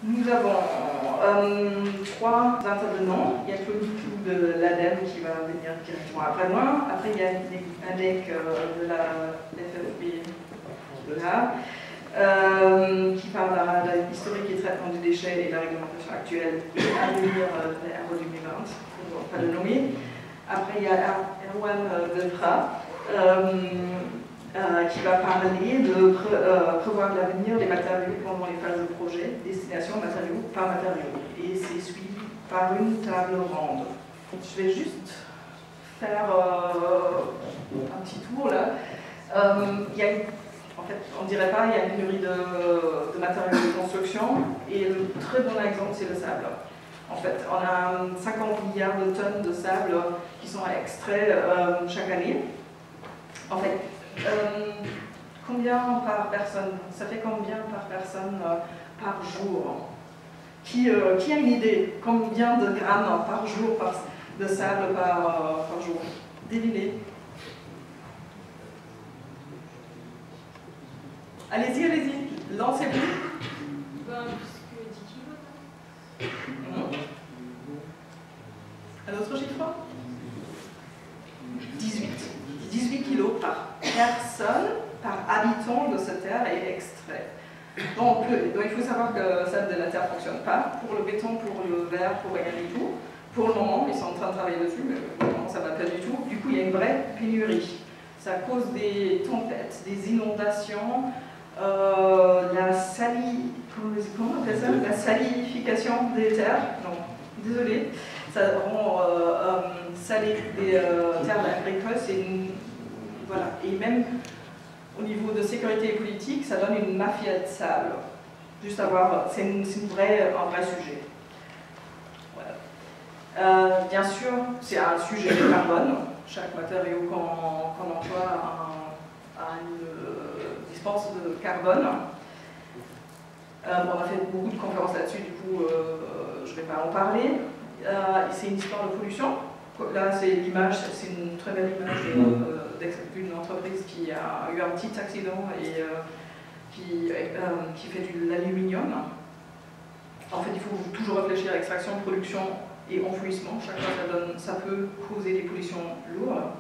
Nous avons 3 intervenants. Il y a Claude de l'ADEME qui va venir directement après moi. Après, il y a Alec de la FFB de là, qui parlera de l'historique et traitement des déchets et de la réglementation actuelle et à venir de la RO 2020, pour ne pas le nommer. Après, il y a Erwan Delprat, qui va parler de prévoir l'avenir des matériaux pendant les phases de projet, destination matériaux par matériaux. Et c'est suivi par une table ronde. Je vais juste faire un petit tour là. En fait, on ne dirait pas, il y a une pénurie de matériaux de construction, et le très bon exemple, c'est le sable. En fait, on a 50 milliards de tonnes de sable qui sont extraits chaque année. En fait, combien par personne? Ça fait combien par personne par jour? Qui a une idée? Combien de grammes par jour de sable par jour? Devinez. Allez-y, allez-y, lancez-vous. Plus que 10 kilos. Un autre chiffre? 18 kilos par personne, par habitant de cette terre est extrait. Donc il faut savoir que le sable de la terre ne fonctionne pas. Pour le béton, pour le verre, pour rien du tout. Pour le moment, ils sont en train de travailler dessus, mais pour le moment, ça ne va pas du tout. Du coup, il y a une vraie pénurie. Ça cause des tempêtes, des inondations, comment on appelle ça? La salification des terres. Non, désolé. Ça rend salé des terres agricoles. Voilà. Et même au niveau de sécurité politique, ça donne une mafia de sable. Juste à voir, c'est un vrai sujet. Voilà. Bien sûr, c'est un sujet de carbone. Chaque matériau qu'on emploie a une dispense de carbone. On a fait beaucoup de conférences là-dessus, du coup, je ne vais pas en parler. C'est une histoire de pollution. Là, c'est l'image, c'est une très belle image d'une entreprise qui a eu un petit accident et qui fait de l'aluminium. En fait, il faut toujours réfléchir à extraction, production et enfouissement. Chaque fois, ça peut causer des pollutions lourdes.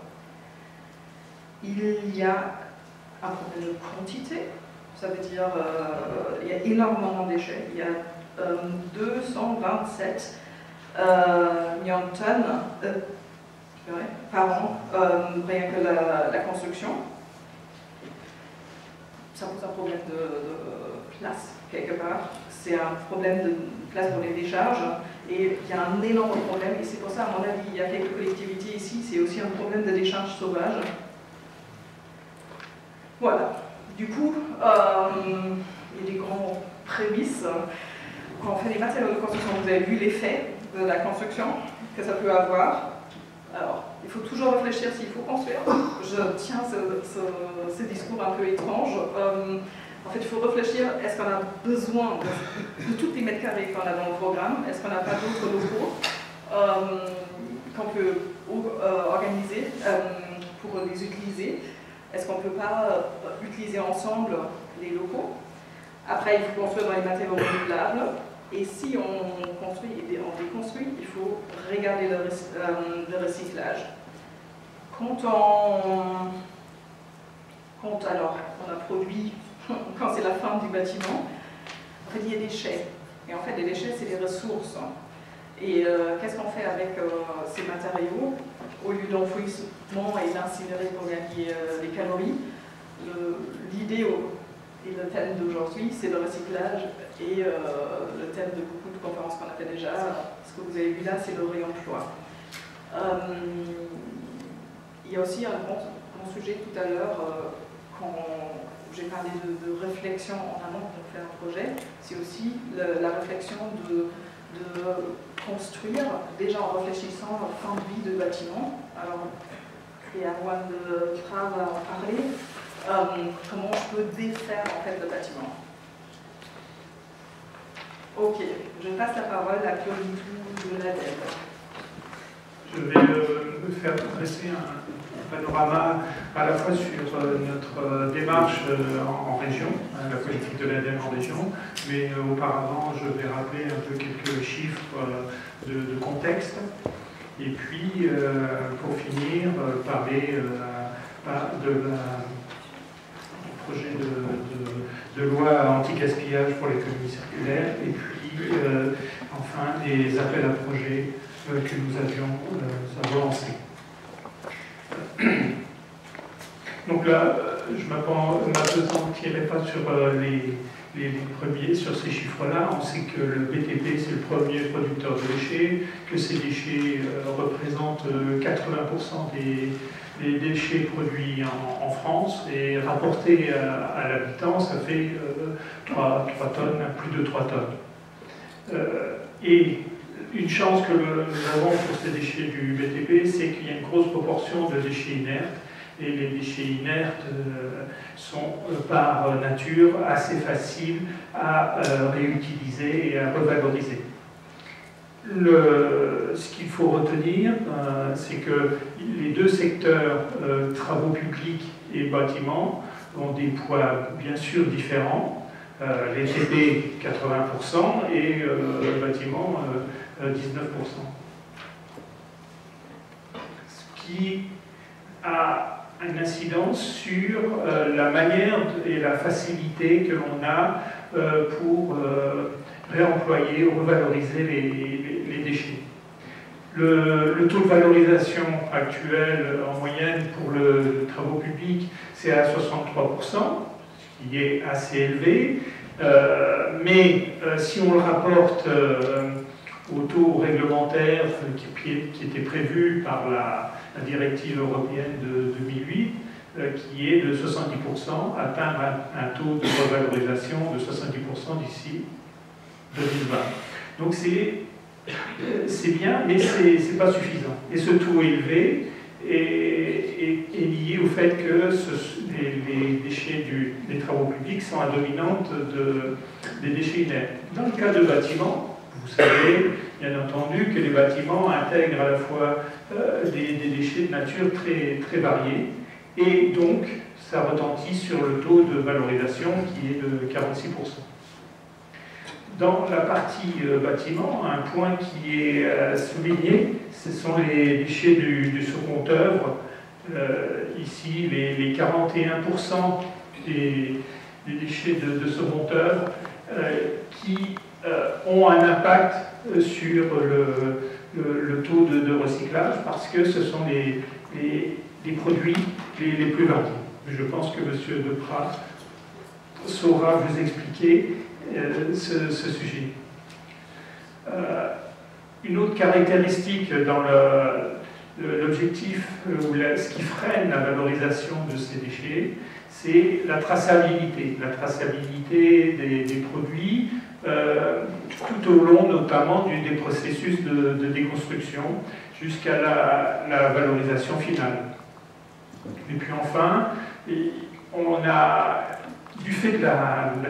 Il y a un problème de quantité. Ça veut dire il y a énormément de déchets. Il y a 227 millions de tonnes par an, rien que la construction. Ça pose un problème de place, quelque part. C'est un problème de place pour les décharges. Et il y a un énorme problème, et c'est pour ça, à mon avis, il y a quelques collectivités ici, c'est aussi un problème de décharge sauvage. Voilà. Du coup, il y a des grands prémices. Quand on fait des matériaux de construction, vous avez vu l'effet de la construction que ça peut avoir. Alors, il faut toujours réfléchir s'il faut construire. Je tiens ce discours un peu étrange. En fait, il faut réfléchir, est-ce qu'on a besoin de tous les mètres carrés qu'on a dans le programme? Est-ce qu'on n'a pas d'autres locaux qu'on peut organiser pour les utiliser? Est-ce qu'on ne peut pas utiliser ensemble les locaux? Après, il faut construire dans les matériaux renouvelables. Et si on construit et on déconstruit, il faut regarder le recyclage. Quand alors on a produit, quand c'est la fin du bâtiment, en fait, il y a des déchets. Et en fait, les déchets, c'est des ressources. Et qu'est-ce qu'on fait avec ces matériaux? Au lieu d'enfouissement et d'incinérer pour gagner des calories, l'idée et le thème d'aujourd'hui, c'est le recyclage, et le thème de beaucoup de conférences qu'on a fait déjà, ce que vous avez vu là, c'est le réemploi. Il y a aussi un bon sujet tout à l'heure, quand j'ai parlé de réflexion en amont pour faire un projet, c'est aussi la réflexion de construire, déjà en réfléchissant à la fin de vie de bâtiment. Alors, et Erwan Delprat va en parler, comment je peux défaire en fait le bâtiment. Ok, je passe la parole à Claude de l'ADEME. Je vais me faire dresser un panorama à la fois sur notre démarche en région, la politique de l'ADEME en région, mais auparavant je vais rappeler un peu quelques chiffres de contexte. Et puis, pour finir, parler du projet de loi anti-gaspillage pour l'économie circulaire, et puis, enfin, des appels à projets que nous avions lancés. Donc là, je ne m'appesantirai pas sur les premiers, sur ces chiffres-là. On sait que le BTP, c'est le premier producteur de déchets, que ces déchets représentent 80% des déchets produits en France, et rapportés à l'habitant, ça fait 3 tonnes, plus de 3 tonnes. Et une chance que nous avons pour ces déchets du BTP, c'est qu'il y a une grosse proportion de déchets inertes, et les déchets inertes sont par nature assez faciles à réutiliser et à revaloriser. Ce qu'il faut retenir, c'est que les deux secteurs, travaux publics et bâtiments, ont des poids bien sûr différents. Les TP 80% et le bâtiment 19%. Ce qui a une incidence sur la manière et la facilité que l'on a pour réemployer ou revaloriser les déchets. Le taux de valorisation actuel en moyenne pour le travaux publics, c'est à 63%, ce qui est assez élevé, mais si on le rapporte au taux réglementaire qui était prévu par la directive européenne de 2008, qui est de 70%, atteindre un taux de revalorisation de 70% d'ici 2020. Donc c'est bien, mais c'est pas suffisant. Et ce taux élevé est lié au fait que les déchets des travaux publics sont la dominante des déchets inertes. Dans le cas de bâtiments, vous savez, bien entendu, que les bâtiments intègrent à la fois des déchets de nature très, très variés, et donc ça retentit sur le taux de valorisation qui est de 46%. Dans la partie bâtiment, un point qui est souligné, ce sont les déchets du second œuvre. Ici, les 41% des déchets de second œuvre qui ont un impact sur le taux de recyclage, parce que ce sont les produits les plus variés. Je pense que M. Deprat saura vous expliquer ce sujet. Une autre caractéristique dans l'objectif, ou ce qui freine la valorisation de ces déchets, c'est la traçabilité. La traçabilité des produits tout au long, notamment, des processus de déconstruction jusqu'à la valorisation finale. Et puis enfin, on a, du fait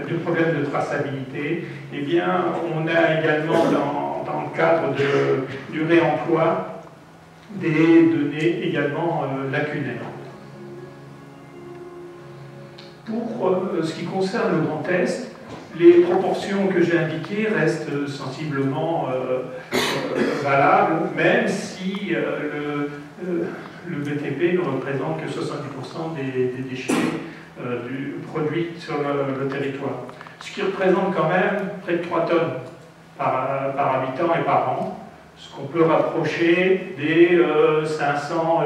du problème de traçabilité, eh bien, on a également dans le cadre du réemploi des données également lacunaires. Pour ce qui concerne le Grand Est, les proportions que j'ai indiquées restent sensiblement valables, même si le BTP ne représente que 70% des déchets produits sur le territoire. Ce qui représente quand même près de 3 tonnes par habitant et par an, ce qu'on peut rapprocher des 500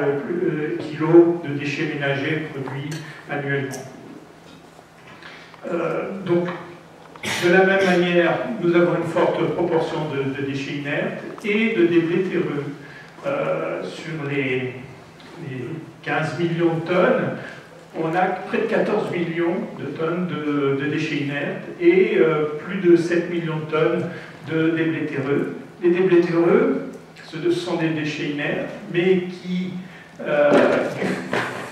kilos de déchets ménagers produits annuellement. Donc, de la même manière, nous avons une forte proportion de déchets inertes et de débris terreux. Sur les 15 millions de tonnes, on a près de 14 millions de tonnes de déchets inertes et plus de 7 millions de tonnes de déblais terreux. Les déblais terreux, ce sont des déchets inertes, mais qui, du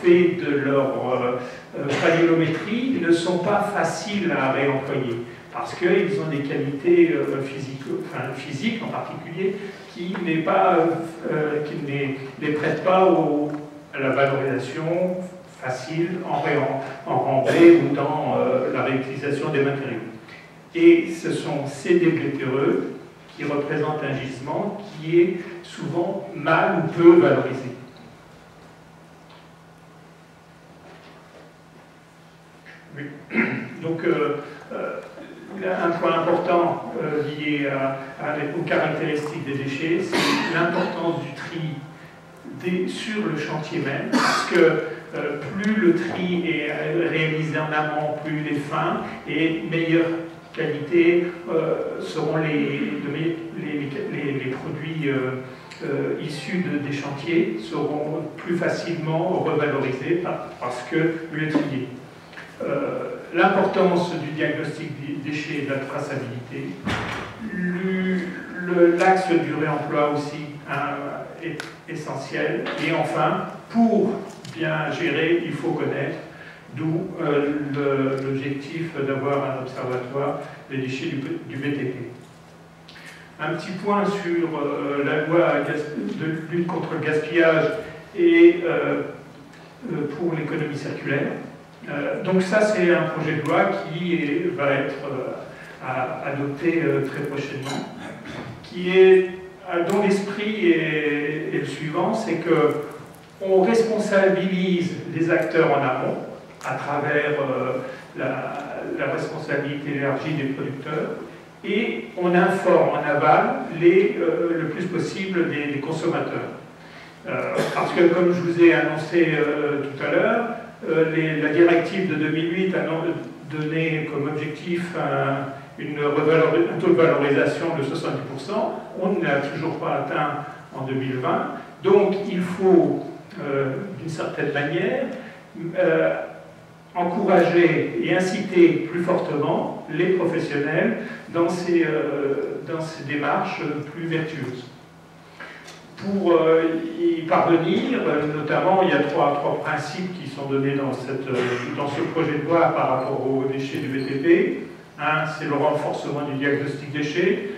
fait de leur granulométrie, ne sont pas faciles à réemployer, parce qu'ils ont des qualités physiques en particulier, qui ne les prêtent pas la valorisation facile en rentrée ou dans la réutilisation des matériaux. Et ce sont ces débris terreux qui représentent un gisement qui est souvent mal ou peu valorisé. Oui. Donc, un point important lié aux caractéristiques des déchets, c'est l'importance du tri sur le chantier même, parce que plus le tri est réalisé en amont, plus il est fin et meilleure qualité seront les produits issus des chantiers seront plus facilement revalorisés parce que mieux triés. L'importance du diagnostic des déchets et de la traçabilité, l'axe du réemploi aussi est essentiel, et enfin, pour bien gérer, il faut connaître, d'où l'objectif d'avoir un observatoire des déchets du BTP. Un petit point sur la loi de lutte contre le gaspillage et pour l'économie circulaire. Donc ça, c'est un projet de loi qui va être adopté très prochainement, dont l'esprit est le suivant, c'est qu'on responsabilise les acteurs en amont à travers la responsabilité élargie des producteurs, et on informe en aval le plus possible des consommateurs. Parce que, comme je vous ai annoncé tout à l'heure, la directive de 2008 a donné comme objectif un taux de valorisation de 70%. On ne l'a toujours pas atteint en 2020. Donc il faut, d'une certaine manière, encourager et inciter plus fortement les professionnels dans ces démarches plus vertueuses. Pour y parvenir, notamment, il y a trois principes qui sont donnés dans ce projet de loi par rapport aux déchets du BTP. Un, c'est le renforcement du diagnostic déchets.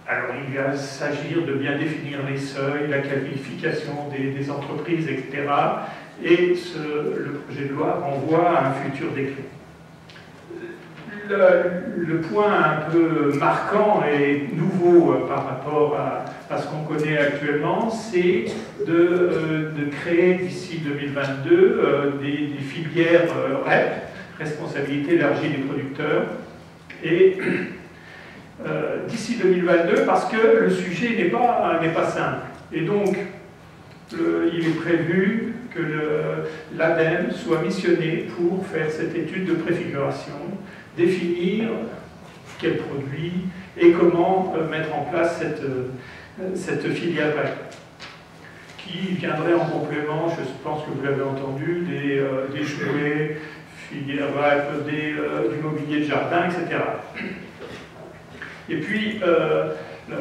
Alors, il va s'agir de bien définir les seuils, la qualification des entreprises, etc. Et le projet de loi renvoie à un futur décret. Le point un peu marquant et nouveau par rapport à ce qu'on connaît actuellement, c'est de créer d'ici 2022 des filières REP, responsabilité élargie des producteurs, et d'ici 2022 parce que le sujet n'est pas simple. Et donc, il est prévu que l'ADEME soit missionné pour faire cette étude de préfiguration, définir quels produits et comment mettre en place cette filière REP, qui viendrait en complément, je pense que vous l'avez entendu, des jouets, filière REP, du mobilier de jardin, etc. Et puis, le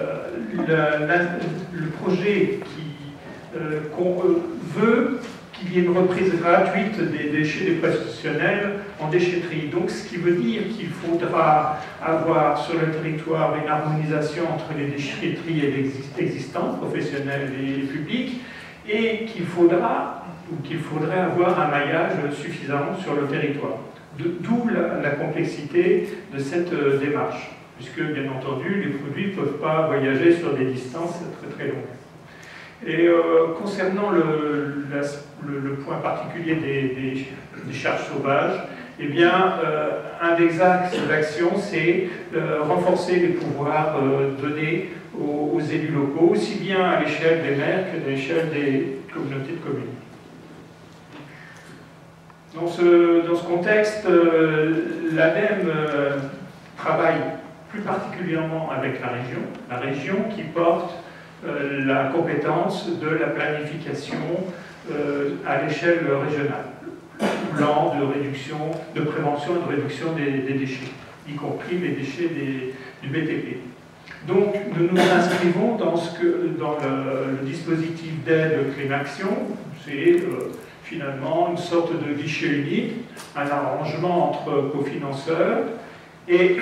projet qu'on veut qu'il y ait une reprise gratuite des déchets des professionnels en déchetterie. Donc, ce qui veut dire qu'il faudra avoir sur le territoire une harmonisation entre les déchetteries existantes, professionnelles et publiques, et qu'il faudrait avoir un maillage suffisant sur le territoire. D'où la complexité de cette démarche, puisque, bien entendu, les produits ne peuvent pas voyager sur des distances très très longues. Et concernant le point particulier des charges sauvages, eh bien, un des axes d'action, c'est renforcer les pouvoirs donnés aux élus locaux, aussi bien à l'échelle des maires que à l'échelle des communautés de communes. Dans ce contexte, l'ADEME travaille plus particulièrement avec la région qui porte la compétence de la planification à l'échelle régionale, plan de prévention et de réduction des déchets, y compris les déchets du BTP. Donc nous nous inscrivons dans le dispositif d'aide Climaction. C'est finalement une sorte de guichet unique, un arrangement entre cofinanceurs, et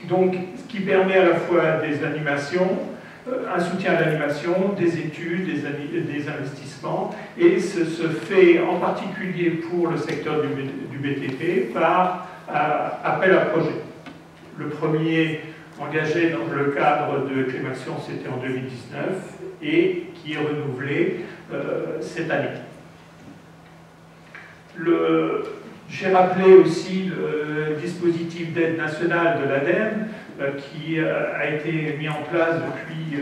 donc ce qui permet à la fois des animations, un soutien à l'animation, des études, des investissements, et ce se fait en particulier pour le secteur du BTP par appel à projet. Le premier engagé dans le cadre de Clémaction, c'était en 2019, et qui est renouvelé cette année. J'ai rappelé aussi le dispositif d'aide nationale de l'ADEME qui a été mis en place depuis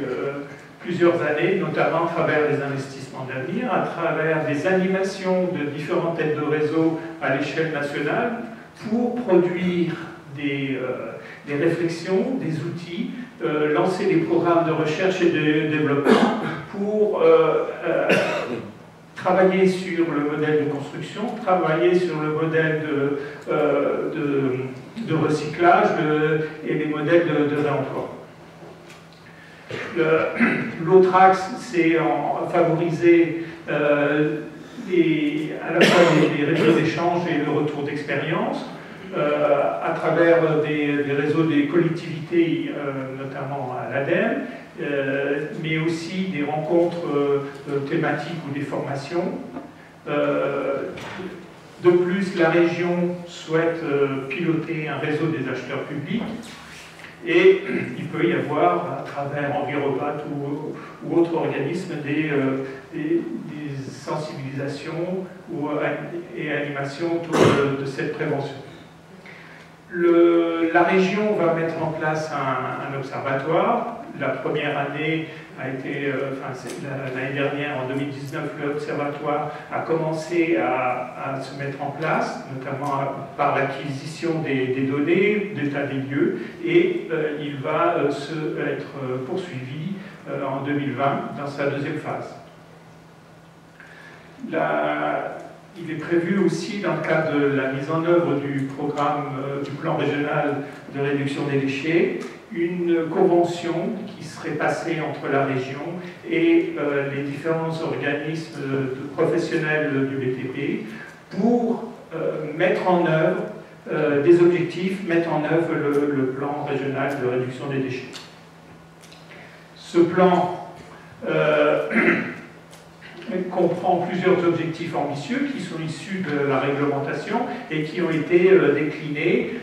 plusieurs années, notamment à travers les investissements d'avenir, à travers des animations de différentes têtes de réseau à l'échelle nationale pour produire des réflexions, des outils, lancer des programmes de recherche et de développement pour travailler sur le modèle de construction, travailler sur le modèle de recyclage et les modèles de réemploi. L'autre axe, c'est favoriser à la fois des réseaux d'échange et le retour d'expérience à travers des réseaux des collectivités, notamment à l'ADEME, mais aussi des rencontres thématiques ou des formations. De plus, la région souhaite piloter un réseau des acheteurs publics et il peut y avoir, à travers Envirobat ou autres organismes, des sensibilisations et animations autour de cette prévention. La région va mettre en place un observatoire. La première année a été, l'année dernière, en 2019, l'observatoire a commencé à se mettre en place, notamment par l'acquisition des données, d'état des lieux, et il va être poursuivi en 2020 dans sa deuxième phase. Il est prévu aussi, dans le cadre de la mise en œuvre du programme du plan régional de réduction des déchets, une convention qui serait passée entre la région et les différents organismes professionnels du BTP pour mettre en œuvre des objectifs, mettre en œuvre le plan régional de réduction des déchets. Ce plan comprend plusieurs objectifs ambitieux qui sont issus de la réglementation et qui ont été déclinés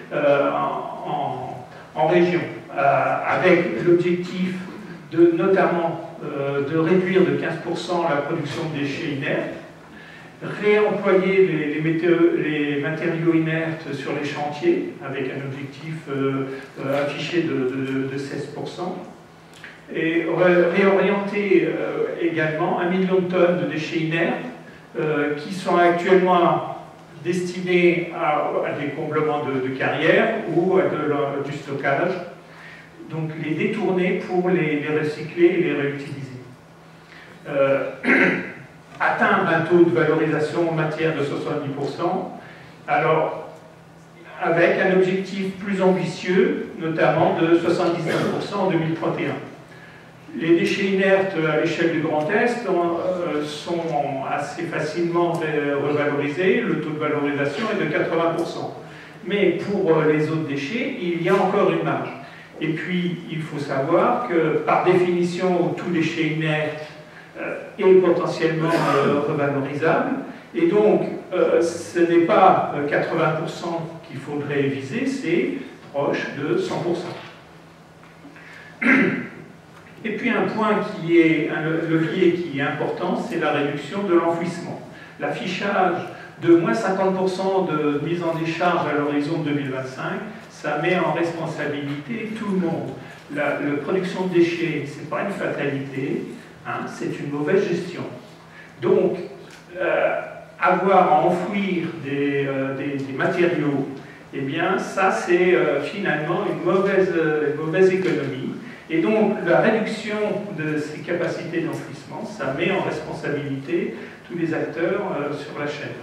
en région, avec l'objectif notamment de réduire de 15% la production de déchets inertes, réemployer les matériaux inertes sur les chantiers, avec un objectif affiché de 16%, et réorienter également 1 million de tonnes de déchets inertes qui sont actuellement destinés à des comblements de carrières ou à du stockage, donc les détourner pour les recycler et les réutiliser. Atteindre un taux de valorisation en matière de 70%, alors avec un objectif plus ambitieux, notamment de 79% en 2031. Les déchets inertes à l'échelle du Grand Est sont assez facilement revalorisés, le taux de valorisation est de 80%. Mais pour les autres déchets, il y a encore une marge. Et puis, il faut savoir que, par définition, tout déchet inerte est potentiellement revalorisable. Et donc, ce n'est pas 80% qu'il faudrait viser, c'est proche de 100%. Et puis un point qui est un levier qui est important, c'est la réduction de l'enfouissement. L'affichage de moins 50% de mise en décharge à l'horizon 2025, ça met en responsabilité tout le monde. La production de déchets, ce n'est pas une fatalité, hein, c'est une mauvaise gestion. Donc, avoir à enfouir des matériaux, eh bien, ça c'est finalement une mauvaise économie. Et donc, la réduction de ces capacités d'enfouissement, ça met en responsabilité tous les acteurs sur la chaîne.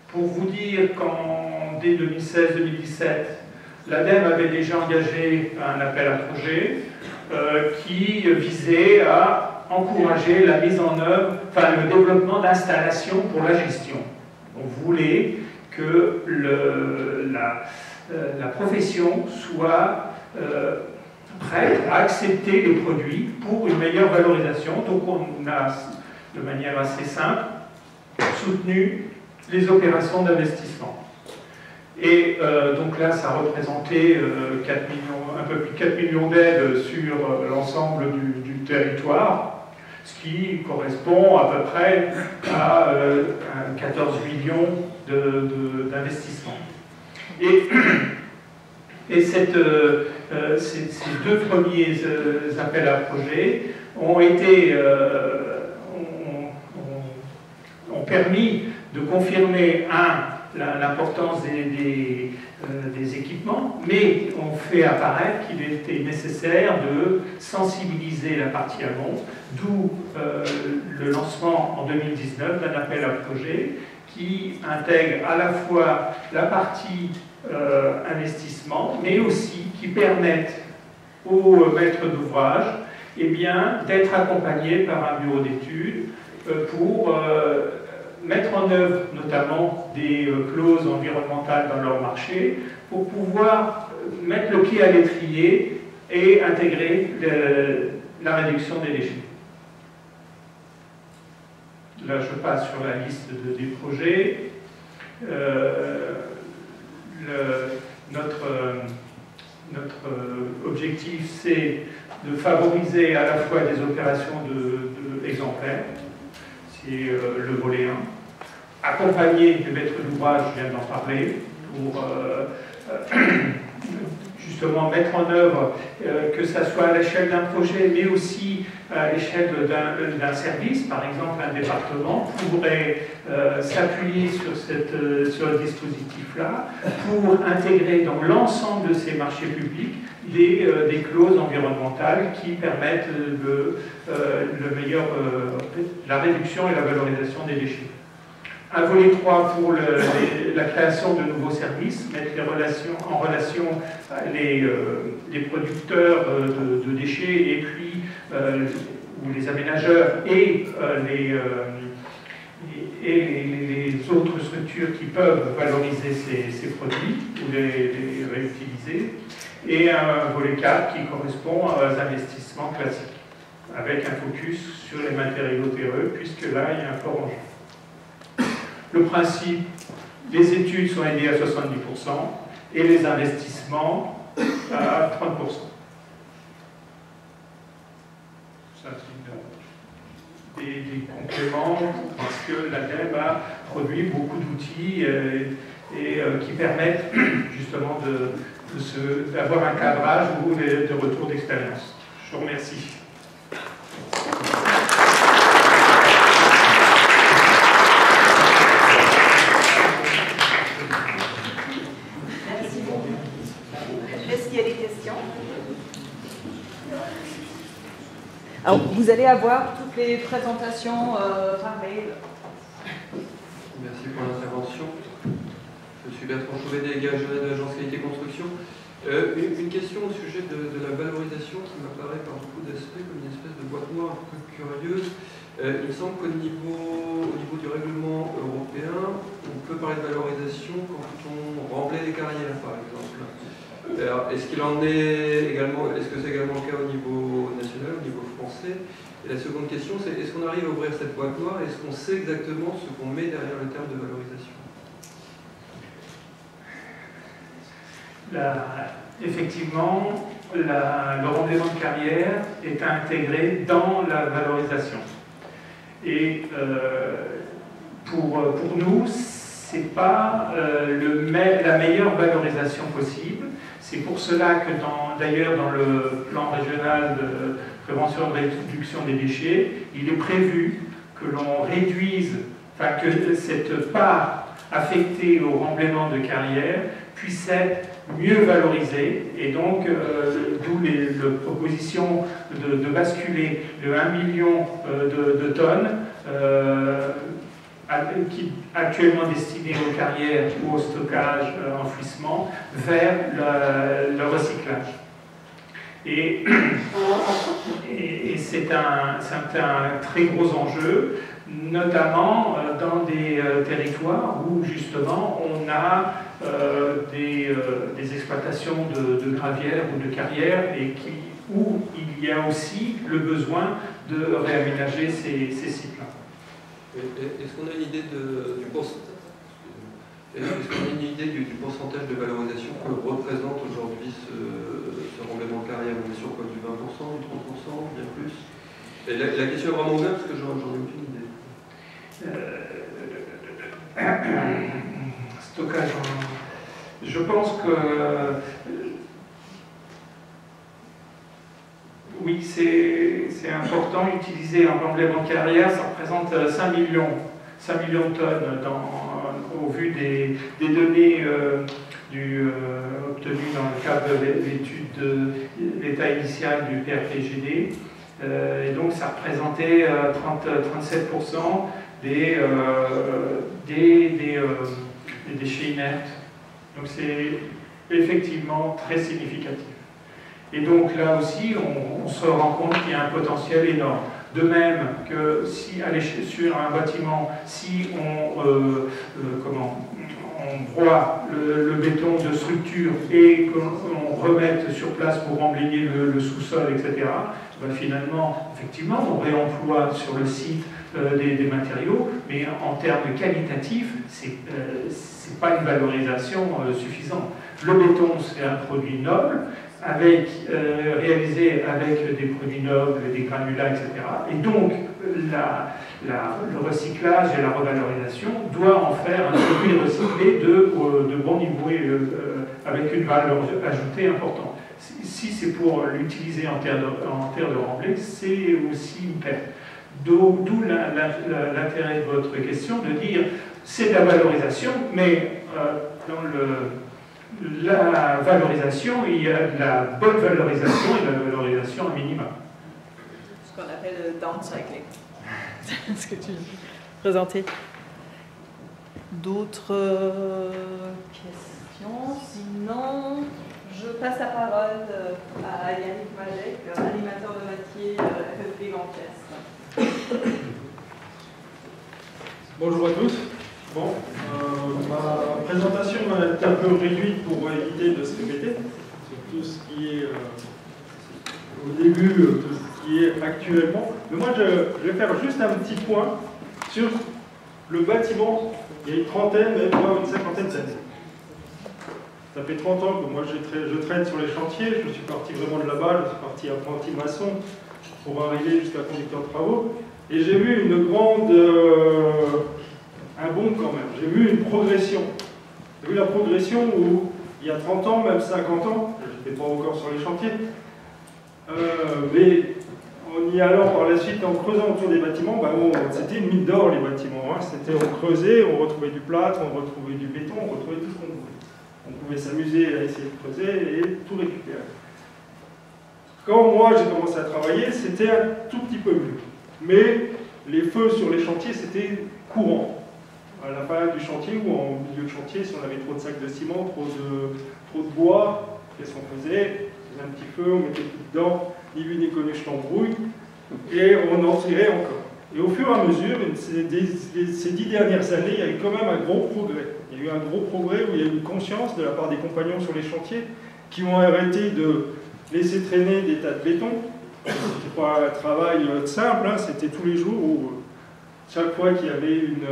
Pour vous dire dès 2016-2017, l'ADEME avait déjà engagé un appel à projet qui visait à encourager la mise en œuvre, le développement d'installations pour la gestion. On voulait que la profession soit prête à accepter les produits pour une meilleure valorisation. Donc on a, de manière assez simple, soutenu les opérations d'investissement. Et donc là, ça représentait 4 millions, un peu plus de 4 millions d'aides sur l'ensemble du territoire, ce qui correspond à peu près à 14 millions d'investissements. Et ces deux premiers appels à projets ont permis de confirmer, l'importance des équipements, mais ont fait apparaître qu'il était nécessaire de sensibiliser la partie amont, d'où le lancement en 2019 d'un appel à projet qui intègre à la fois la partie investissement, mais aussi qui permettent aux maîtres d'ouvrage d'être accompagnés par un bureau d'études pour mettre en œuvre notamment des clauses environnementales dans leur marché pour pouvoir mettre le pied à l'étrier et intégrer la réduction des déchets. Là, je passe sur la liste des projets. Notre objectif, c'est de favoriser à la fois des opérations exemplaires, c'est le volet 1, accompagner les maîtres d'ouvrage, je viens d'en parler, pour justement mettre en œuvre, que ça soit à l'échelle d'un projet, mais aussi à l'échelle d'un service. Par exemple, un département pourrait s'appuyer sur ce dispositif-là pour intégrer dans l'ensemble de ces marchés publics des clauses environnementales qui permettent la réduction et la valorisation des déchets. Un volet 3 pour la création de nouveaux services, mettre en relation les producteurs de déchets et puis ou les aménageurs et les autres structures qui peuvent valoriser ces produits ou les réutiliser. Et un volet 4 qui correspond aux investissements classiques, avec un focus sur les matériaux terreux, puisque là, il y a un fort enjeu. Le principe, les études sont aidées à 70% et les investissements à 30%. Ça, c'est des compléments parce que l'ADEME a produit beaucoup d'outils qui permettent justement d'avoir un cadrage ou de retour d'expérience. Je vous remercie. Alors, vous allez avoir toutes les présentations par mail. Merci pour l'intervention. Je suis Bertrand Chauvet, délégué régional de l'Agence Qualité Construction. Une question au sujet de la valorisation qui m'apparaît par beaucoup d'aspects comme une espèce de boîte noire un peu curieuse. Il me semble qu'au niveau du règlement européen, on peut parler de valorisation quand on remplaît les carrières, par exemple. Alors, est-ce qu'il en est également, est-ce que c'est également le cas au niveau national, au niveau français? Et la seconde question, c'est est-ce qu'on arrive à ouvrir cette boîte noire? Est-ce qu'on sait exactement ce qu'on met derrière le terme de valorisation? Effectivement, le remblaiement de carrière est intégré dans la valorisation. Et pour nous, ce n'est pas la meilleure valorisation possible. C'est pour cela que d'ailleurs dans le plan régional de prévention et de réduction des déchets, il est prévu que l'on réduise, enfin que cette part affectée au remblaiement de carrière puisse être mieux valorisée, et donc d'où la proposition de basculer le 1 million de tonnes qui actuellement destiné aux carrières ou au stockage, enfouissement, vers le recyclage. Et c'est un très gros enjeu. notamment dans des territoires où justement on a des exploitations de gravières ou de carrières et où il y a aussi le besoin de réaménager ces sites-là. Est-ce qu'on a une idée du pourcentage de valorisation que représente aujourd'hui ce remblaiement de carrière? On est sur quoi, du 20%, du 30%, bien plus? Et la question est vraiment ouverte parce que j'en ai aucune idée. Stockage, je pense que oui, c'est important. Utiliser un remblaiement de carrière, ça représente 5 millions de tonnes au vu des données obtenues dans le cadre de l'étude de l'état initial du PRPGD. Et donc ça représentait 37% des déchets inertes. Donc c'est effectivement très significatif. Et donc là aussi, on se rend compte qu'il y a un potentiel énorme. De même que si sur un bâtiment, si on broie le béton de structure et qu'on remette sur place pour emblayer le sous-sol, etc., ben finalement, effectivement, on réemploie sur le site des matériaux, mais en termes qualitatifs, c'est pas une valorisation suffisante. Le béton, c'est un produit noble, réalisé avec des produits nobles, des granulats, etc. Et donc, le recyclage et la revalorisation doit en faire un produit recyclé de bon niveau et avec une valeur ajoutée importante. Si c'est pour l'utiliser en terre de remblai, c'est aussi une perte. D'où l'intérêt de votre question de dire c'est de la valorisation, mais dans la valorisation, il y a de la bonne valorisation et de la valorisation à minima. Ce qu'on appelle le downcycling. Ce que tu présentais. D'autres questions? Sinon, je passe la parole à Yannick Majek, animateur de métier FFP Grand Pièce. Bonjour à tous. Bon, ma présentation va être un peu réduite pour éviter de se répéter sur tout ce qui est au début, tout ce qui est actuellement. Mais moi, je vais faire juste un petit point sur le bâtiment il y a une trentaine, même voire une cinquantaine d'années. Ça fait 30 ans que moi je traîne sur les chantiers. Je suis parti vraiment de là-bas, je suis parti apprenti maçon pour arriver jusqu'à conducteur de travaux. Et j'ai vu une grande... un bond quand même. J'ai vu une progression. J'ai vu la progression où, il y a 30 ans, même 50 ans, je n'étais pas encore sur les chantiers, mais en y allant par la suite, en creusant autour des bâtiments, c'était une mine d'or les bâtiments. Hein. On creusait, on retrouvait du plâtre, on retrouvait du béton, on retrouvait tout ce qu'on voulait. On pouvait s'amuser à essayer de creuser et tout récupérer. Quand moi j'ai commencé à travailler, c'était un tout petit peu mieux. Mais les feux sur les chantiers, c'était courant. À la fin du chantier ou en milieu de chantier, si on avait trop de sacs de ciment, trop de bois, qu'est-ce qu'on faisait? On faisait un petit feu, on mettait tout dedans, ni vu ni connu, je t'embrouille, et on en tirait encore. Et au fur et à mesure, ces 10 dernières années, il y a eu quand même un gros progrès. Il y a eu un gros progrès où il y a eu une conscience de la part des compagnons sur les chantiers qui ont arrêté de laisser traîner des tas de béton. C'était pas un travail simple, hein, c'était tous les jours où chaque fois qu'il y avait une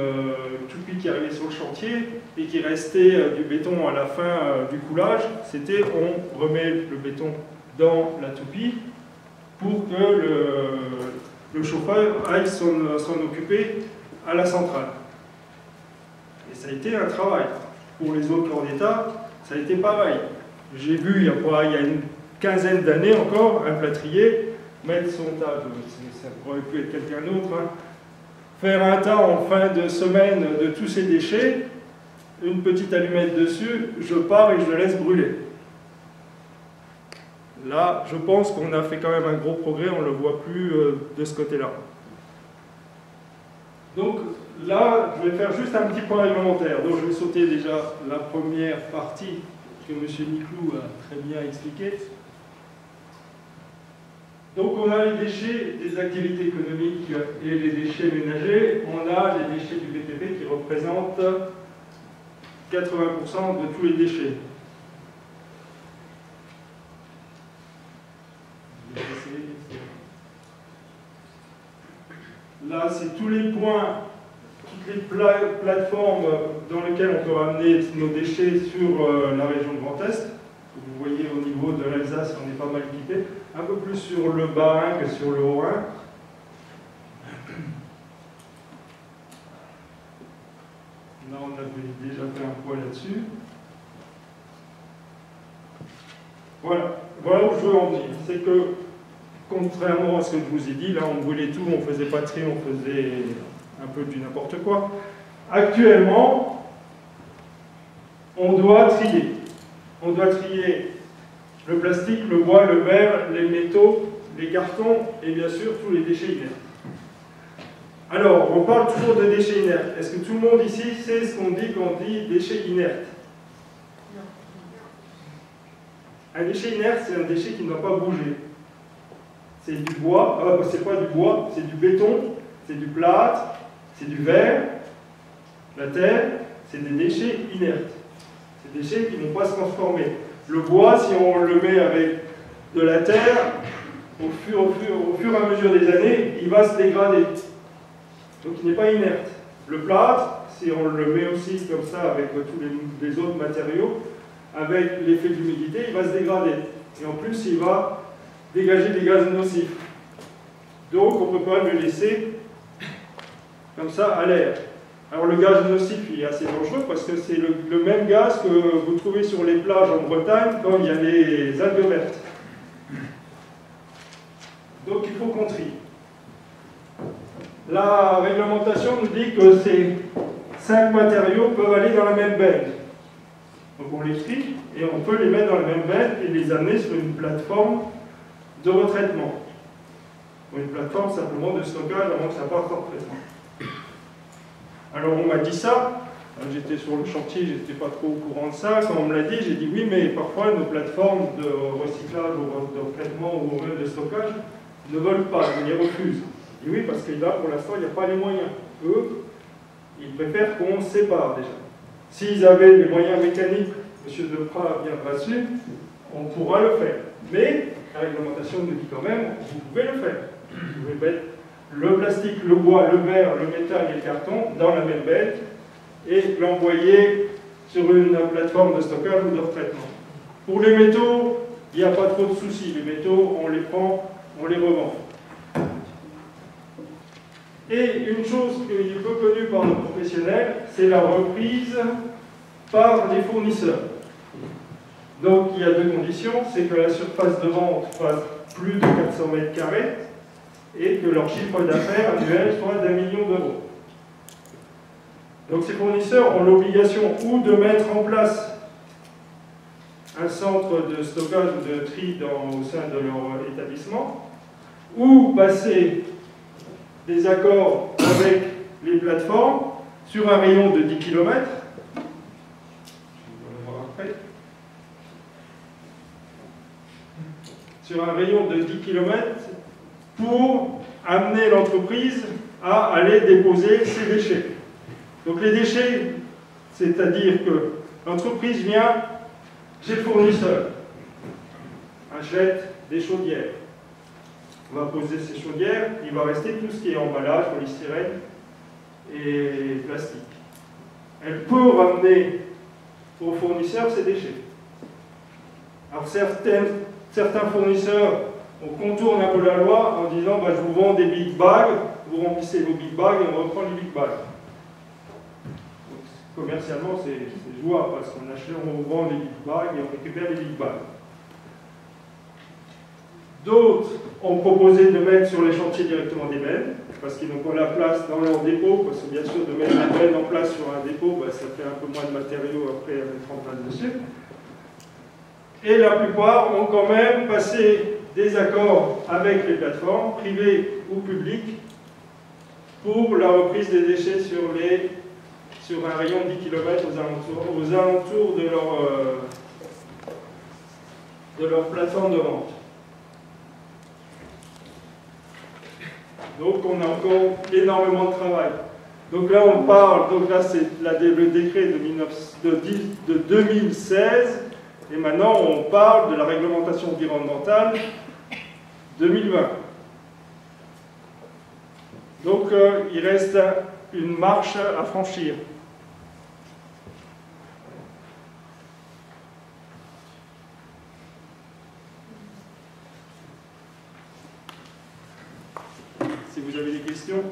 toupie qui arrivait sur le chantier et qu'il restait du béton à la fin du coulage, c'était on remet le béton dans la toupie pour que le chauffeur aille s'en occuper à la centrale. Et ça a été un travail. Pour les autres corps d'État, ça a été pareil. J'ai vu il y a une quinzaine d'années encore un plâtrier mettre son tas, ça aurait pu être quelqu'un d'autre, hein, faire un tas en fin de semaine de tous ces déchets, une petite allumette dessus, je pars et je le laisse brûler. Là, je pense qu'on a fait quand même un gros progrès, on ne le voit plus de ce côté-là. Donc là, je vais faire juste un petit point réglementaire. Donc je vais sauter déjà la première partie que M. Niclou a très bien expliquée. Donc on a les déchets des activités économiques et les déchets ménagers. On a les déchets du BTP qui représentent 80% de tous les déchets. Là, c'est tous les points, toutes les plateformes dans lesquelles on peut ramener nos déchets sur la région de Grand Est. Vous voyez au niveau de l'Alsace, on est pas mal équipé. Un peu plus sur le Bas-Rhin que sur le Haut-Rhin. Là, on avait déjà fait un point là-dessus. Voilà où je veux en venir. C'est que, contrairement à ce que je vous ai dit, là, on brûlait tout, on faisait pas de tri, on faisait un peu du n'importe quoi. Actuellement, on doit trier. On doit trier le plastique, le bois, le verre, les métaux, les cartons et bien sûr tous les déchets inertes. Alors, on parle toujours de déchets inertes. Est-ce que tout le monde ici sait ce qu'on dit quand on dit déchets inertes? Un déchet inerte, c'est un déchet qui ne doit pas bouger. C'est du bois, c'est pas du bois, c'est du béton, c'est du plâtre, c'est du verre, la terre, c'est des déchets inertes. C'est des déchets qui ne vont pas se transformer. Le bois, si on le met avec de la terre, au fur et à mesure des années, il va se dégrader. Donc il n'est pas inerte. Le plâtre, si on le met aussi comme ça avec tous les autres matériaux, avec l'effet d'humidité, il va se dégrader. Et en plus, il va dégager des gaz nocifs. Donc on ne peut pas le laisser comme ça à l'air. Alors le gaz nocif, il est assez dangereux parce que c'est le même gaz que vous trouvez sur les plages en Bretagne quand il y a les algues vertes. Donc il faut qu'on trie. La réglementation nous dit que ces 5 matériaux peuvent aller dans la même benne. Donc on les trie et on peut les mettre dans la même benne et les amener sur une plateforme de retraitement. Une plateforme simplement de stockage avant que ça parte en traitement. Alors on m'a dit ça, j'étais sur le chantier, j'étais pas trop au courant de ça. Quand on me l'a dit, j'ai dit oui, mais parfois nos plateformes de recyclage ou de traitement ou même de stockage ne veulent pas, ils les refusent. Et oui, parce que là, pour l'instant, il n'y a pas les moyens. Eux, ils préfèrent qu'on se sépare déjà. S'ils avaient les moyens mécaniques, M. Deprat viendra dessus, on pourra le faire. Mais la réglementation nous dit quand même, vous pouvez le faire. Vous pouvez mettre le plastique, le bois, le verre, le métal et le carton dans la même benne et l'envoyer sur une plateforme de stockage ou de retraitement. Pour les métaux, il n'y a pas trop de soucis. Les métaux, on les prend, on les revend. Et une chose qui est peu connue par nos professionnels, c'est la reprise par les fournisseurs. Donc il y a 2 conditions, c'est que la surface de vente fasse plus de 400 mètres carrés et que leur chiffre d'affaires annuel soit d'1 million d'euros. Donc ces fournisseurs ont l'obligation ou de mettre en place un centre de stockage ou de tri au sein de leur établissement, ou passer des accords avec les plateformes sur un rayon de 10 km. Sur un rayon de 10 km pour amener l'entreprise à aller déposer ses déchets. Donc les déchets, c'est-à-dire que l'entreprise vient chez le fournisseur, achète des chaudières. On va poser ces chaudières, il va rester tout ce qui est emballage, polystyrène et plastique. Elle peut ramener au fournisseur ses déchets. Alors certains fournisseurs, on contourne un peu la loi en disant bah, je vous vends des big bags, vous remplissez vos big bags et on reprend les big bags. Donc, commercialement, c'est jouable parce qu'on vend les big bags et on récupère les big bags. D'autres ont proposé de mettre sur les chantiers directement des bennes, parce qu'ils n'ont pas la place dans leur dépôt, parce que bien sûr de mettre une benne en place sur un dépôt, bah, ça fait un peu moins de matériaux après à mettre en place dessus. Et la plupart ont quand même passé des accords avec les plateformes, privées ou publiques, pour la reprise des déchets sur un rayon de 10 km aux alentours de leur plateforme de vente. Donc on a encore énormément de travail. Donc là on parle, donc là c'est le décret de 2016, et maintenant on parle de la réglementation environnementale 2020. Donc il reste une marche à franchir. Si vous avez des questions.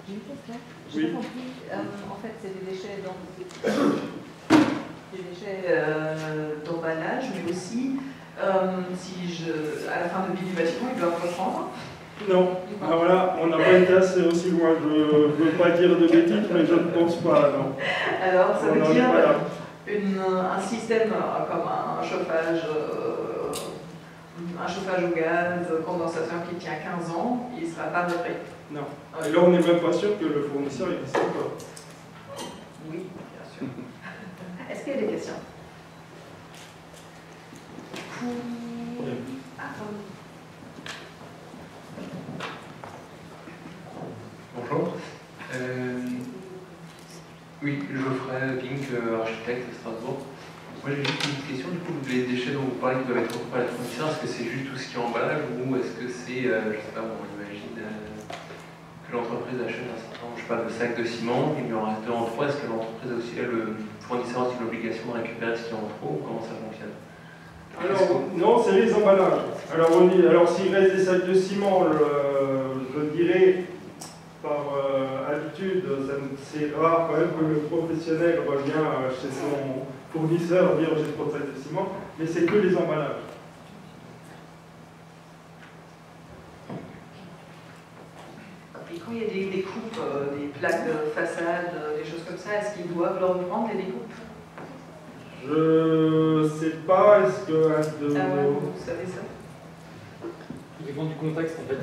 J'ai une question. J'ai Oui. pas compris. En fait, c'est des déchets d'emballage, mais aussi, à la fin de vie du bâtiment, ils doivent reprendre. Non. Alors là, on n'a pas été assez aussi loin. Je ne veux pas dire de bêtises, mais je ne pense pas. Non. Alors, ça On veut en est dire pas là. un système comme un chauffage au gaz, condensateur qui tient 15 ans, il ne sera pas réparé. Non. Et là, on n'est même pas sûr que le fournisseur existe encore. Oui, bien sûr. Est-ce qu'il y a des questions? Bonjour. Oui, Geoffrey Pink, architecte à Strasbourg. Moi j'ai juste une petite question, du coup, les déchets dont vous parlez qui doivent être retrouvés à la fournisseur, est-ce que c'est juste tout ce qui est emballage ou est-ce que c'est, je sais pas, on imagine que l'entreprise achète un certain nombre, je sais pas, de sacs de ciment, il lui en reste 2 en trop, est-ce que l'entreprise a aussi, le fournisseur a aussi l'obligation de récupérer ce qui est en trop ou comment ça fonctionne? Alors, non, c'est les emballages. Alors s'il reste des sacs de ciment, je dirais, par habitude, c'est rare quand même que le professionnel revient chez son fournisseur dire j'ai trop de sacs de ciment, mais c'est que les emballages. Et quand il y a des coupes, des plaques de façade, des choses comme ça, est-ce qu'ils doivent leur prendre les découpes? Je sais pas, est-ce que... Ah ouais, vous savez ça? Tout dépend du contexte en fait.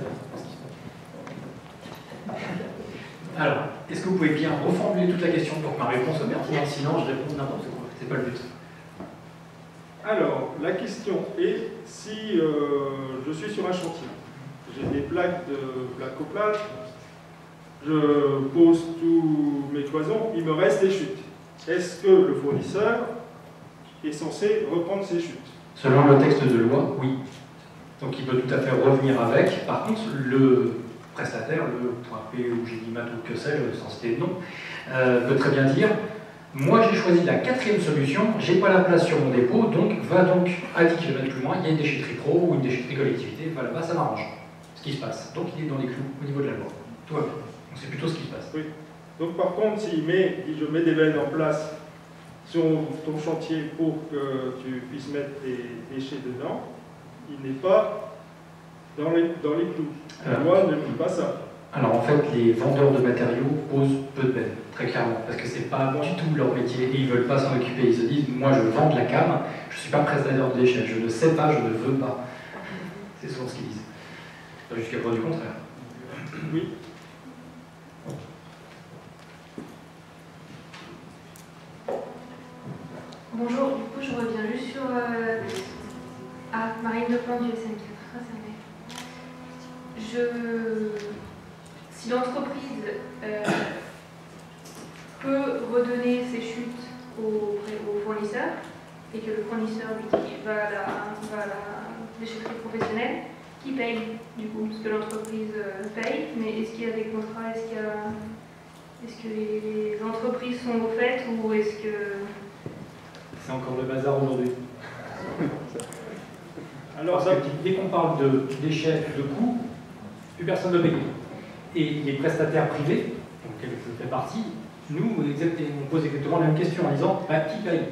Alors, est-ce que vous pouvez bien reformuler toute la question pour que ma réponse soit pertinente? Sinon, je réponds n'importe quoi. C'est pas le but. Alors, la question est, si je suis sur un chantier, j'ai des plaques de placoplate, je pose tous mes cloisons, il me reste des chutes. Est-ce que le fournisseur est censé reprendre ces chutes? Selon le texte de loi, oui. Donc il peut tout à fait revenir avec. Par contre, le prestataire, le .p ou Gélimat ou que sais-je, sans citer de nom, peut très bien dire moi j'ai choisi la 4e solution, j'ai pas la place sur mon dépôt, donc va donc à 10 km plus loin, il y a une déchetterie pro ou une déchetterie collectivité, va là-bas, ça m'arrange. Ce qui se passe. Donc il est dans les clous au niveau de la loi. Tout va bien. Donc c'est plutôt ce qui se passe. Oui. Donc par contre, si je mets des bennes en place sur ton chantier pour que tu puisses mettre tes déchets dedans, il n'est pas dans les clous. La loi ne dit pas ça. Alors en fait, les vendeurs de matériaux posent peu de peine, très clairement, parce que c'est pas du tout leur métier et ils veulent pas s'en occuper. Ils se disent, moi je vends de la cam, je suis pas prestataire de déchets, je ne sais pas, je ne veux pas. C'est souvent ce qu'ils disent. Jusqu'à preuve du contraire. Oui. Bonjour, du coup je reviens juste sur Marine Leplan du SNK. Si l'entreprise peut redonner ses chutes au fournisseur et que le fournisseur va à la déchetterie professionnelle, qui paye du coup? Parce que l'entreprise paye, mais est-ce qu'il y a des contrats? Est-ce que les entreprises sont au fait ou est-ce que... C'est encore le bazar aujourd'hui. Alors, parce que dès qu'on parle de déchets, de coûts, plus personne ne paye. Et les prestataires privés, auxquels je fais partie, nous, on pose exactement la même question en disant qui paye?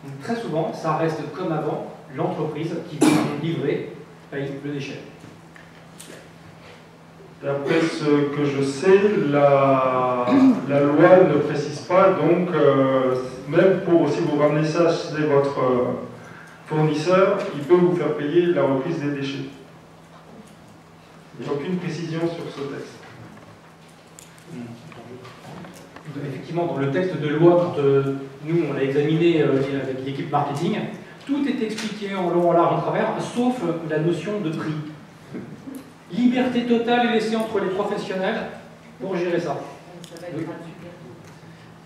Donc, très souvent, ça reste comme avant, l'entreprise qui vient livrer paye le déchet. D'après ce que je sais, la loi ne précise pas, donc même si vous ramenez ça chez votre fournisseur, il peut vous faire payer la reprise des déchets. Il n'y a aucune précision sur ce texte. Effectivement, dans le texte de loi, quand nous on l'a examiné avec l'équipe marketing, tout est expliqué en long, en large, en travers, sauf la notion de prix. liberté totale est laissée entre les professionnels pour gérer ça. Ça va être gratuit.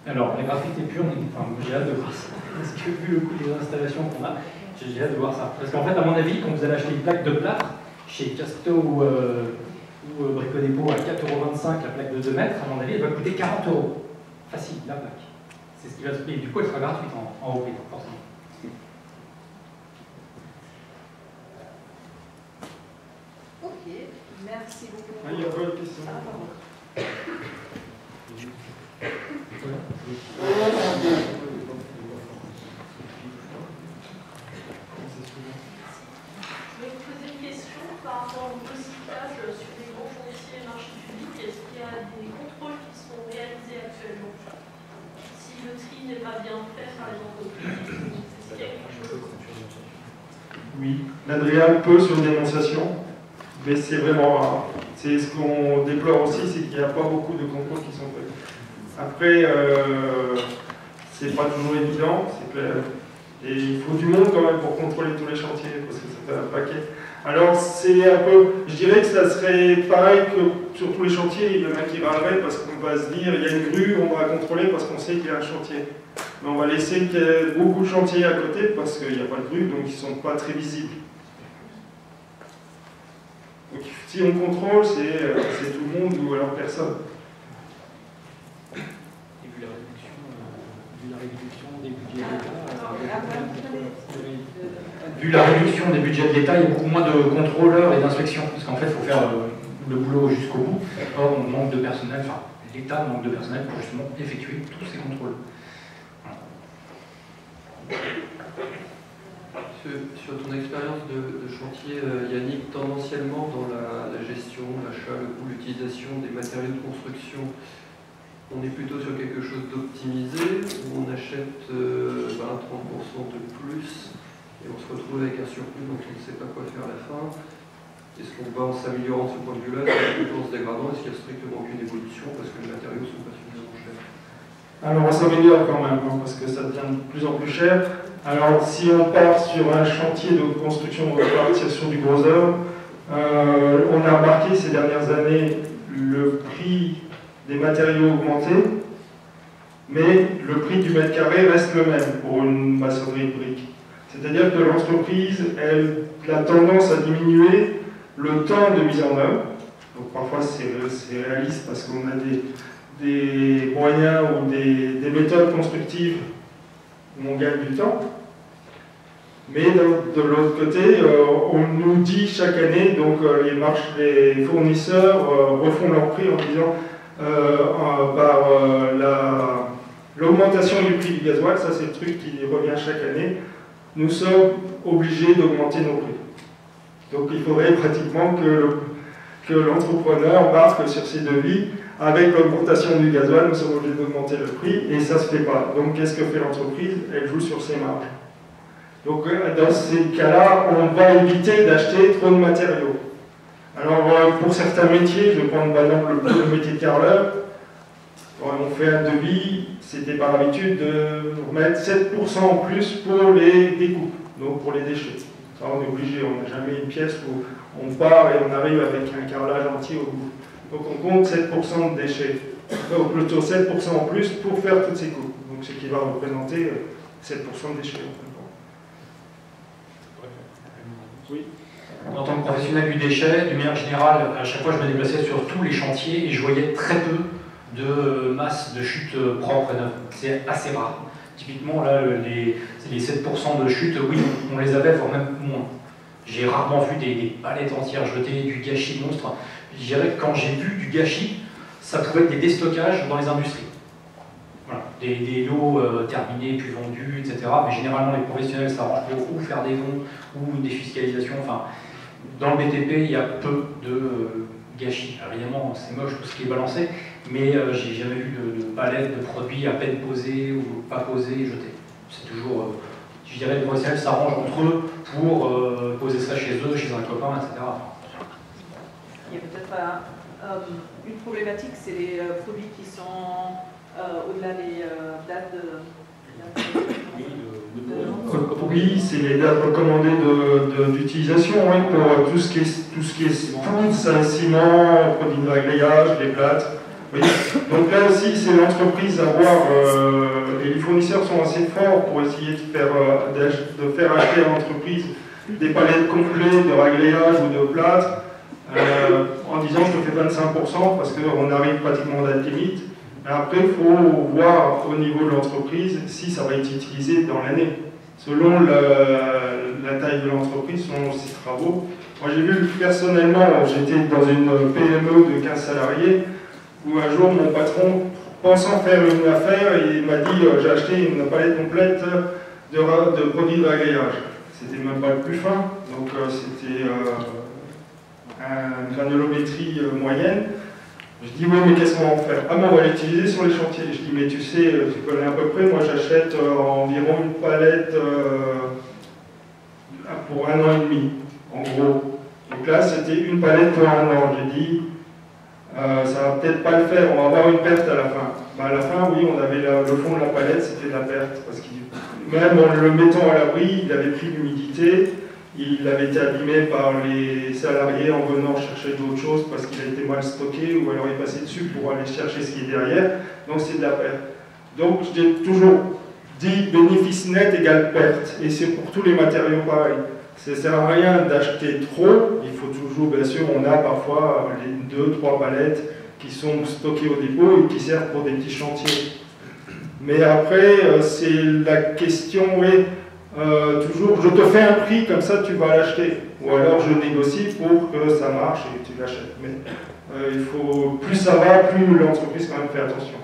Alors, la gratuité pure, enfin, j'ai hâte de voir ça. Parce que vu le coût des installations qu'on a, j'ai hâte de voir ça. Parce qu'en fait, à mon avis, quand vous allez acheter une plaque de plâtre, chez Casto ou Brico Dépôt à 4,25 € la plaque de 2 mètres, à mon avis, elle va coûter 40 €. Facile, la plaque. C'est ce qui va se payer. Du coup, elle sera gratuite en haut prix, forcément. Ok, merci beaucoup. Il y a pas de questions. Ah, pardon. Je vais vous poser une question par rapport au recyclage sur les grands chantiers et marchés publics. Est-ce qu'il y a des contrôles qui sont réalisés actuellement? Si le tri n'est pas bien fait par les entreprises, est-ce qu'il y a quelque chose? Oui, l'Adrial peut sur dénonciation, mais c'est vraiment rare. C'est ce qu'on déplore aussi, c'est qu'il n'y a pas beaucoup de contrôles qui sont faits. Après, c'est pas toujours évident, c'est clair. Et il faut du monde quand même pour contrôler tous les chantiers, parce que ça fait un paquet. Alors c'est un peu, je dirais que ça serait pareil que sur tous les chantiers, il y en a qui râleraient parce qu'on va se dire, il y a une grue, on va contrôler parce qu'on sait qu'il y a un chantier. Mais on va laisser qu'il y ait beaucoup de chantiers à côté parce qu'il n'y a pas de grue, donc ils ne sont pas très visibles. Donc si on contrôle, c'est tout le monde ou alors personne. Et vu la réduction des budgets de l'État, vu la réduction des budgets de l'État, il y a beaucoup moins de contrôleurs et d'inspections, parce qu'en fait, il faut faire le boulot jusqu'au bout. Or, on manque de personnel, enfin, l'État manque de personnel pour justement effectuer tous ces contrôles. Sur ton expérience de chantier, Yannick, tendanciellement dans la gestion, l'achat, le coût, l'utilisation des matériaux de construction, on est plutôt sur quelque chose d'optimisé, où on achète 20-30% de plus et on se retrouve avec un surplus dont on ne sait pas quoi faire à la fin. Est-ce qu'on va en s'améliorant de ce point de vue-là, plutôt en se dégradant? Est-ce qu'il n'y a strictement aucune évolution parce que les matériaux ne sont pas suffisamment chers? Alors on s'améliore quand même, hein, parce que ça devient de plus en plus cher. Alors si on part sur un chantier de construction, on va partir sur du gros œuvre. On a remarqué ces dernières années le prix des matériaux augmenter, mais le prix du mètre carré reste le même pour une maçonnerie de briques. C'est-à-dire que l'entreprise, elle a tendance à diminuer le temps de mise en œuvre. Donc parfois c'est réaliste parce qu'on a des moyens ou des méthodes constructives où on gagne du temps. Mais de l'autre côté, on nous dit chaque année, donc les fournisseurs refont leur prix en disant par l'augmentation du prix du gasoil, ça c'est le truc qui revient chaque année, nous sommes obligés d'augmenter nos prix. Donc il faudrait pratiquement que l'entrepreneur marque sur ses devis, avec l'augmentation du gasoil, nous sommes obligés d'augmenter le prix, et ça ne se fait pas. Donc qu'est-ce que fait l'entreprise? Elle joue sur ses marges. Donc dans ces cas-là, on va éviter d'acheter trop de matériaux. Alors pour certains métiers, je vais prendre par exemple le métier de carreleur, on fait un devis, c'était par habitude de remettre 7% en plus pour les découpes, donc pour les déchets. Ça, on est obligé, on n'a jamais une pièce où on part et on arrive avec un carrelage entier au bout. Donc on compte 7% de déchets, ou plutôt 7% en plus pour faire toutes ces coupes. Donc ce qui va représenter 7% de déchets. Oui. En tant que professionnel du déchet, d'une manière générale, à chaque fois je me déplaçais sur tous les chantiers et je voyais très peu de masse de chute propre et neuve. C'est assez rare. Typiquement, là, les 7% de chute, oui, on les avait, voire même moins. J'ai rarement vu des palettes entières jetées, du gâchis monstre. Je dirais que quand j'ai vu du gâchis, ça pouvait être des déstockages dans les industries. Voilà. Des lots terminés, puis vendus, etc. Mais généralement, les professionnels s'arrangent pour ou faire des dons ou des fiscalisations. Enfin, dans le BTP, il y a peu de gâchis. Alors, évidemment, c'est moche tout ce qui est balancé, mais j'ai jamais vu de palettes de produits à peine posés ou pas posés et jetés. C'est toujours, je dirais, les professionnels s'arrangent entre eux pour poser ça chez eux, chez un copain, etc. Il y a peut-être une problématique, c'est les produits qui sont au-delà des dates de Oui, c'est les dates recommandées d'utilisation, oui, pour tout ce qui est poudre, ciment, produits de réglayage, les plâtres. Oui. Donc là aussi, c'est l'entreprise à voir, et les fournisseurs sont assez forts pour essayer de faire acheter à l'entreprise des palettes complètes de réglayage ou de plâtre, en disant je te fais 25% parce qu'on arrive pratiquement à la limite. Mais après, il faut voir au niveau de l'entreprise si ça va être utilisé dans l'année. Selon la taille de l'entreprise, selon ses travaux. Moi j'ai vu personnellement, j'étais dans une PME de 15 salariés, où un jour mon patron, pensant faire une affaire, il m'a dit j'ai acheté une palette complète de produits de réglayage. C'était même pas le plus fin, donc c'était une granulométrie moyenne. Je dis oui, mais qu'est-ce qu'on va en faire? Ah, mais on va l'utiliser sur les chantiers. Je dis mais tu sais, tu connais à peu près, moi j'achète environ une palette pour 1 an et demi, en gros. Donc là c'était une palette pour 1 an. J'ai dit ça va peut-être pas le faire, on va avoir une perte à la fin. Ben, à la fin, oui, on avait le fond de la palette, c'était de la perte. Parce que même en le mettant à l'abri, il avait pris l'humidité, il avait été abîmé par les salariés en venant chercher d'autres choses parce qu'il a été mal stocké ou alors il passait dessus pour aller chercher ce qui est derrière. Donc c'est de la perte. Donc j'ai toujours dit bénéfice net égale perte. Et c'est pour tous les matériaux pareil. Ça ne sert à rien d'acheter trop, il faut toujours, bien sûr, on a parfois les 2-3 palettes qui sont stockées au dépôt et qui servent pour des petits chantiers. Mais après, c'est la question, oui, toujours, je te fais un prix, comme ça tu vas l'acheter. Ou alors je négocie pour que ça marche et que tu l'achètes. Mais il faut, plus ça va, plus l'entreprise quand même fait attention.